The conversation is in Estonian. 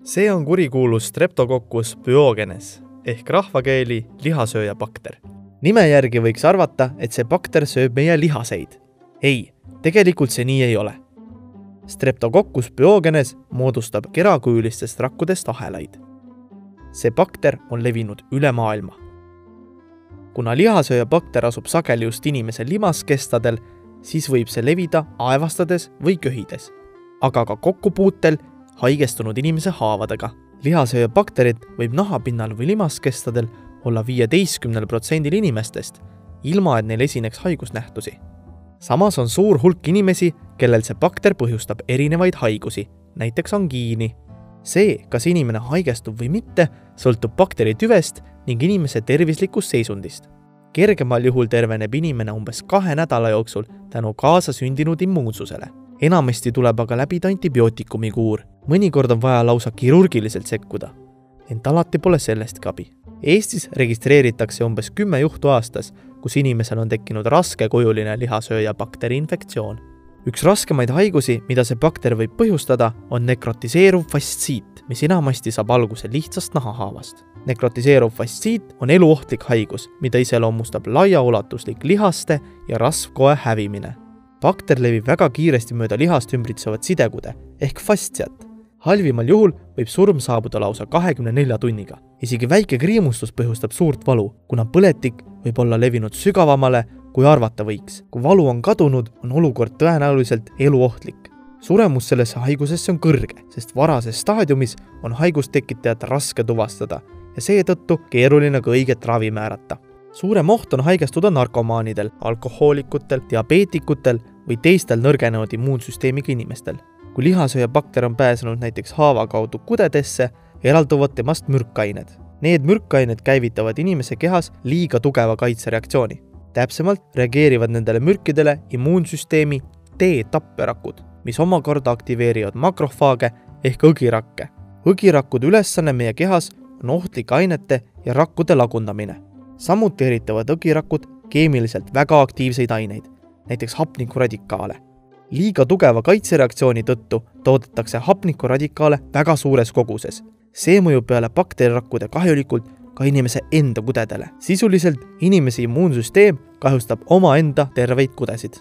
See on kurikuulus Streptococcus pyogenes ehk rahvakeeli lihasööja bakter. Nime järgi võiks arvata, et see bakter sööb meie lihaseid. Ei, tegelikult see nii ei ole. Streptococcus pyogenes moodustab kerakujulistest rakkudest ahelaid. See bakter on levinud üle maailma. Kuna lihasööja bakter asub sageli just inimese limaskestadel, siis võib see levida aevastades või köhides, aga ka kokkupuutel haigestunud inimese haavadega. Lihasööja bakterid võib nahapinnal või limaskestadel olla 15% inimestest, ilma et neil esineks haigusnähtusi. Samas on suur hulk inimesi, kellel see bakter põhjustab erinevaid haigusi, näiteks angiini. See, kas inimene haigestub või mitte, sõltub bakteri tüvest ning inimese tervislikust seisundist. Kergemal juhul terveneb inimene umbes 2 nädala jooksul tänu kaasasündinud immuunsusele. Enamasti tuleb aga läbida antibiootikumi kuur. Mõnikord on vaja lausa kirurgiliselt sekkuda. Ent alati pole sellestki abi. Eestis registreeritakse umbes 10 juhtu aastas, kus inimesel on tekkinud raskekujuline lihasööja bakteri infektsioon. Üks raskemaid haigusi, mida see bakter võib põhjustada, on nekrotiseeruv fastsiit, mis enamasti saab alguse lihtsast nahahaavast. Nekrotiseeruv fastsiit on eluohtlik haigus, mida iseloomustab laiaulatuslik lihaste ja rasvkoe hävimine. Bakter levib väga kiiresti mööda lihast ümbritsevat sidekude ehk fastsiat. Halvimal juhul võib surm saabuda lausa 24 tunniga. Isegi väike kriimustus põhjustab suurt valu, kuna põletik võib olla levinud sügavamale, kui arvata võiks. Kui valu on kadunud, on olukord tõenäoliselt eluohtlik. Suremus sellesse haigusesse on kõrge, sest varases staadiumis on haigustekitajat raske tuvastada ja seetõttu keeruline ka õiget ravi määrata. Suurem oht on haigestuda narkomaanidel, alkohoolikutel, diabeetikutel või teistel nõrgenenud immuunsüsteemiga inimestel. Kui lihasööja bakter on pääsenud näiteks haava kaudu kudedesse, eralduvad temast mürkained. Need mürkained käivitavad inimese kehas liiga tugeva kaitsereaktsiooni. Täpsemalt reageerivad nendele mürkidele immuunsüsteemi T-tapperakud, mis omakorda aktiveerivad makrofaage ehk õgirakke. Õgirakkude ülesanne meie kehas on ohtlike ainete ja rakkude lagundamine. Samuti eritavad õgirakud keemiliselt väga aktiivseid aineid, näiteks hapnikuradikaale. Liiga tugeva kaitsereaktsiooni tõttu toodetakse hapnikuradikaale väga suures koguses. See mõjub peale bakterirakkude kahjulikult ka inimese enda kudedele. Sisuliselt inimese immuunsüsteem kahjustab omaenda terveid kudesid.